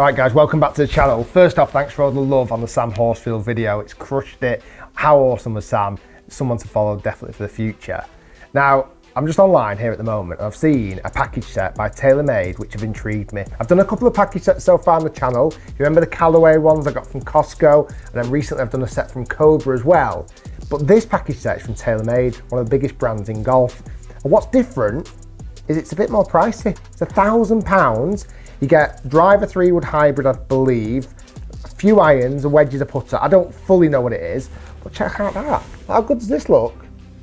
Alright guys, welcome back to the channel. First off, thanks for all the love on the Sam Horsfield video. It's crushed it. How awesome was Sam? Someone to follow definitely for the future. Now, I'm just online here at the moment and I've seen a package set by TaylorMade which have intrigued me. I've done a couple of package sets so far on the channel. You remember the Callaway ones I got from Costco, and then recently I've done a set from Cobra as well. But this package set is from TaylorMade, one of the biggest brands in golf. And what's different is it's a bit more pricey. It's £1,000. You get driver 3-wood hybrid, I believe, a few irons, a wedge, a putter. I don't fully know what it is, but check out that. How good does this look?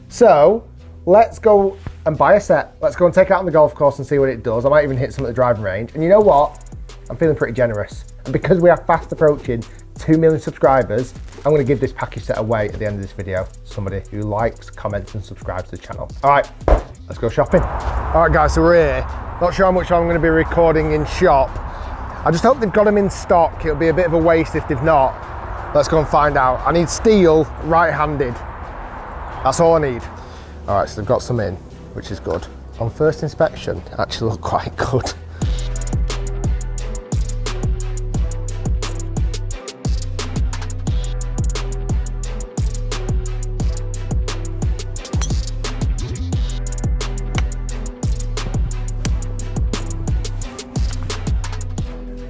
So let's go and buy a set. Let's go and take it out on the golf course and see what it does. I might even hit some at the driving range. And you know what? I'm feeling pretty generous. And because we are fast approaching 2 million subscribers, I'm going to give this package set away at the end of this video. Somebody who likes, comments and subscribes to the channel. All right, let's go shopping. All right guys, so we're here. Not sure how much I'm going to be recording in shop. I just hope they've got them in stock. It'll be a bit of a waste if they've not. Let's go and find out. I need steel right-handed. That's all I need. All right, so they've got some in, which is good. On first inspection, actually look quite good.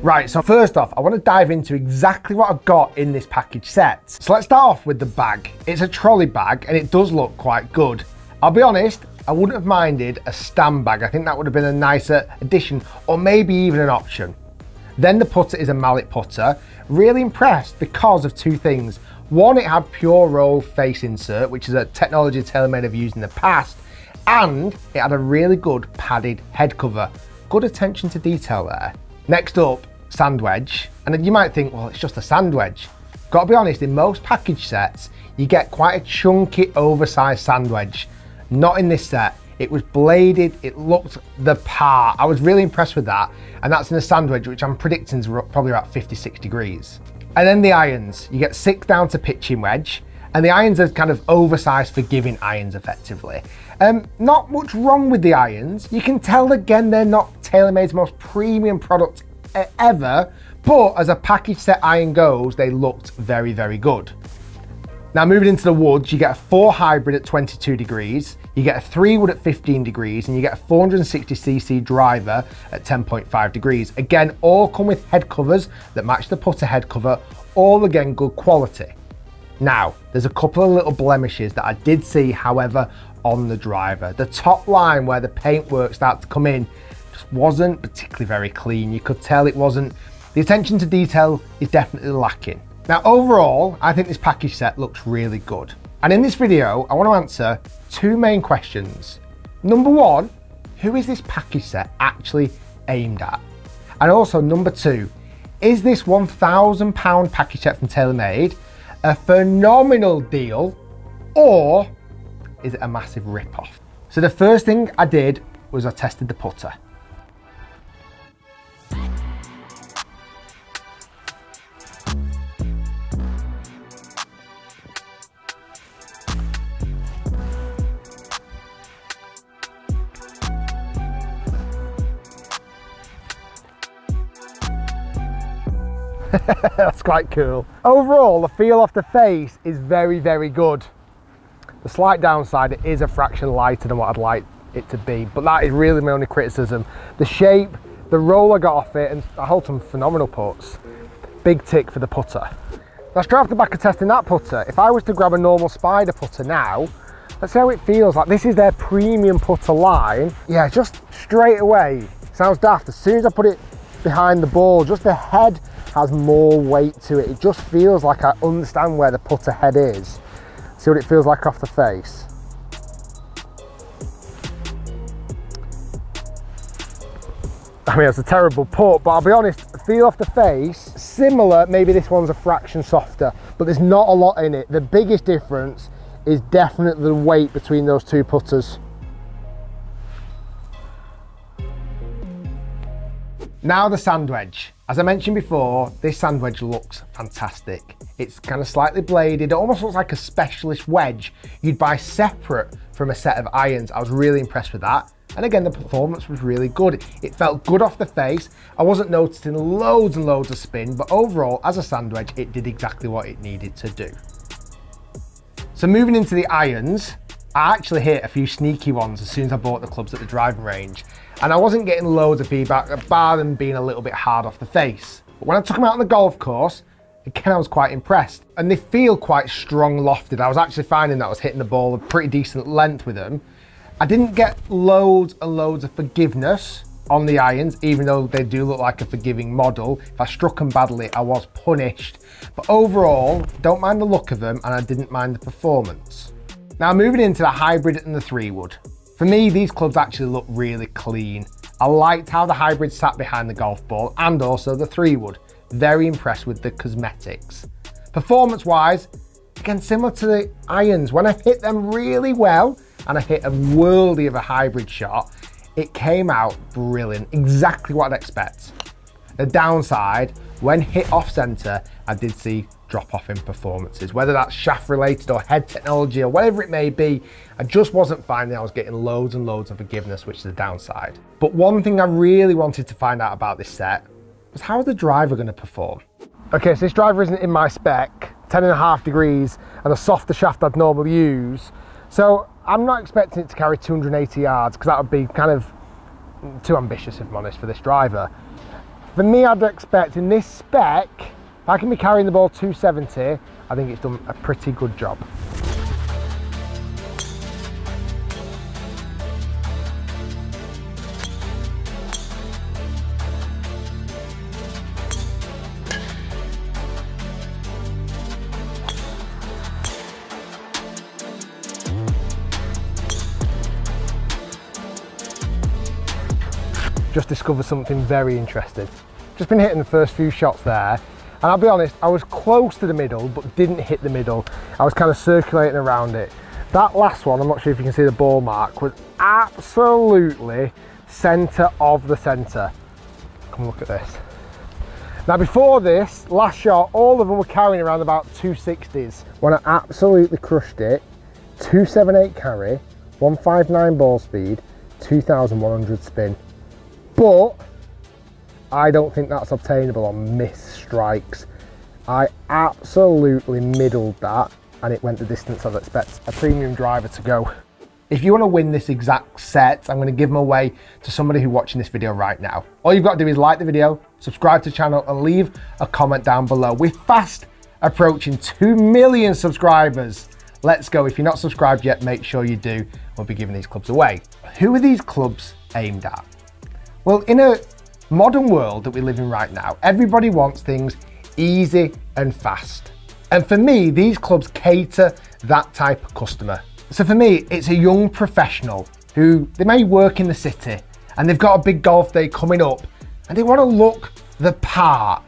Right, so first off, I want to dive into exactly what I've got in this package set. So let's start off with the bag. It's a trolley bag and it does look quite good. I'll be honest, I wouldn't have minded a stand bag. I think that would have been a nicer addition, or maybe even an option. Then the putter is a mallet putter. Really impressed because of two things. One, it had pure roll face insert, which is a technology TaylorMade have used in the past, and it had a really good padded head cover. Good attention to detail there. Next up, sand wedge. And then you might think, well, it's just a sand wedge. Got to be honest, in most package sets, you get quite a chunky, oversized sand wedge. Not in this set. It was bladed, it looked the part. I was really impressed with that. And that's in a sand wedge, which I'm predicting is probably about 56 degrees. And then the irons. You get 6 down to pitching wedge. And the irons are kind of oversized forgiving irons effectively. Not much wrong with the irons. You can tell again they're not TaylorMade's most premium product ever, but as a package set iron goes, they looked very, very good. Now moving into the woods, you get a 4 hybrid at 22 degrees, you get a 3 wood at 15 degrees, and you get a 460cc driver at 10.5 degrees. Again, all come with head covers that match the putter head cover, all again good quality. Now, there's a couple of little blemishes that I did see, however, on the driver. The top line where the paintwork started to come in just wasn't particularly very clean. You could tell it wasn't, the attention to detail is definitely lacking. Now, overall, I think this package set looks really good. And in this video, I want to answer 2 main questions. Number 1, who is this package set actually aimed at? And also number 2, is this £1,000 package set from TaylorMade a phenomenal deal, or is it a massive rip-off? So the first thing I did was I tested the putter. That's quite cool. Overall, the feel off the face is very, very good. The slight downside, it is a fraction lighter than what I'd like it to be, but that is really my only criticism. The shape, the roll I got off it, and I hold some phenomenal putts. Big tick for the putter. Now straight off the back of testing that putter, if I was to grab a normal Spider putter now, let's see how it feels. Like, this is their premium putter line. Yeah, just straight away, sounds daft. As soon as I put it behind the ball, just the head has more weight to it. It just feels like I understand where the putter head is. See what it feels like off the face. I mean, it's a terrible putt, but I'll be honest, feel off the face, similar, maybe this one's a fraction softer, but there's not a lot in it. The biggest difference is definitely the weight between those 2 putters. Now the sand wedge. As I mentioned before, this sand wedge looks fantastic. It's kind of slightly bladed. It almost looks like a specialist wedge you'd buy separate from a set of irons. I was really impressed with that. And again, the performance was really good. It felt good off the face. I wasn't noticing loads and loads of spin, but overall, as a sand wedge, it did exactly what it needed to do. So moving into the irons, I actually hit a few sneaky ones as soon as I bought the clubs at the driving range. And I wasn't getting loads of feedback, bar them being a little bit hard off the face. But when I took them out on the golf course, again, I was quite impressed. And they feel quite strong lofted. I was actually finding that I was hitting the ball a pretty decent length with them. I didn't get loads and loads of forgiveness on the irons, even though they do look like a forgiving model. If I struck them badly, I was punished. But overall, don't mind the look of them, and I didn't mind the performance. Now moving into the hybrid and the 3-wood. For me, these clubs actually look really clean. I liked how the hybrid sat behind the golf ball and also the 3-wood. Very impressed with the cosmetics. Performance-wise, again, similar to the irons, when I hit them really well and I hit a worldie of a hybrid shot, it came out brilliant, exactly what I'd expect. The downside, when hit off center, I did see drop off in performances, whether that's shaft related or head technology or whatever it may be. I just wasn't finding I was getting loads and loads of forgiveness, which is the downside. But one thing I really wanted to find out about this set was how is the driver going to perform? Okay, so this driver isn't in my spec, 10.5 degrees and a softer shaft I'd normally use. So I'm not expecting it to carry 280 yards because that would be kind of too ambitious, if I'm honest, for this driver. For me, I'd expect in this spec, if I can be carrying the ball 270, I think it's done a pretty good job. Just discovered something very interesting. Just been hitting the first few shots there, and I'll be honest, I was close to the middle but didn't hit the middle. I was kind of circulating around it. That last one, I'm not sure if you can see the ball mark, was absolutely centre of the centre. Come look at this. Now before this last shot, all of them were carrying around about 260s. When I absolutely crushed it, 278 carry, 159 ball speed, 2100 spin. But I don't think that's obtainable on missed strikes. I absolutely middled that and it went the distance I'd expect a premium driver to go. If you want to win this exact set, I'm going to give them away to somebody who's watching this video right now. All you've got to do is like the video, subscribe to the channel and leave a comment down below. We're fast approaching 2 million subscribers. Let's go. If you're not subscribed yet, make sure you do. We'll be giving these clubs away. Who are these clubs aimed at? Well, in a modern world that we live in right now, everybody wants things easy and fast. And for me, these clubs cater that type of customer. So for me, it's a young professional who, they may work in the city and they've got a big golf day coming up and they want to look the part.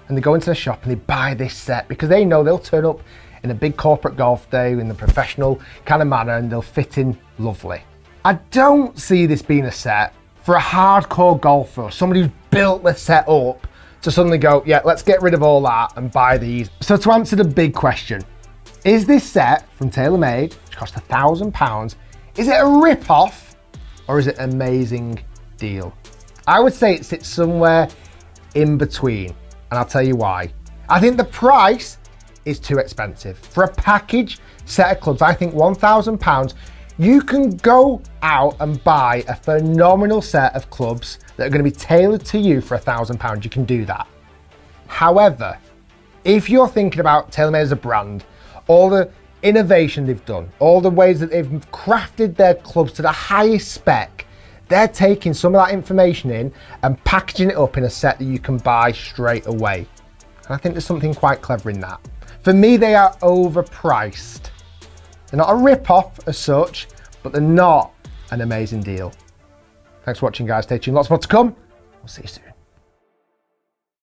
And they go into the shop and they buy this set because they know they'll turn up in a big corporate golf day in the professional kind of manner and they'll fit in lovely. I don't see this being a set for a hardcore golfer, somebody who's built the set up to suddenly go, yeah, let's get rid of all that and buy these. So to answer the big question, is this set from TaylorMade, which cost £1,000, is it a rip-off or is it an amazing deal? I would say it sits somewhere in between, and I'll tell you why. I think the price is too expensive. For a package set of clubs, I think £1,000, you can go out and buy a phenomenal set of clubs that are going to be tailored to you for £1,000. You can do that. However, if you're thinking about TaylorMade as a brand, all the innovation they've done, all the ways that they've crafted their clubs to the highest spec, they're taking some of that information in and packaging it up in a set that you can buy straight away. And I think there's something quite clever in that. For me, they are overpriced. They're not a rip-off as such, but they're not an amazing deal. Thanks for watching, guys. Stay tuned. Lots more to come. We'll see you soon.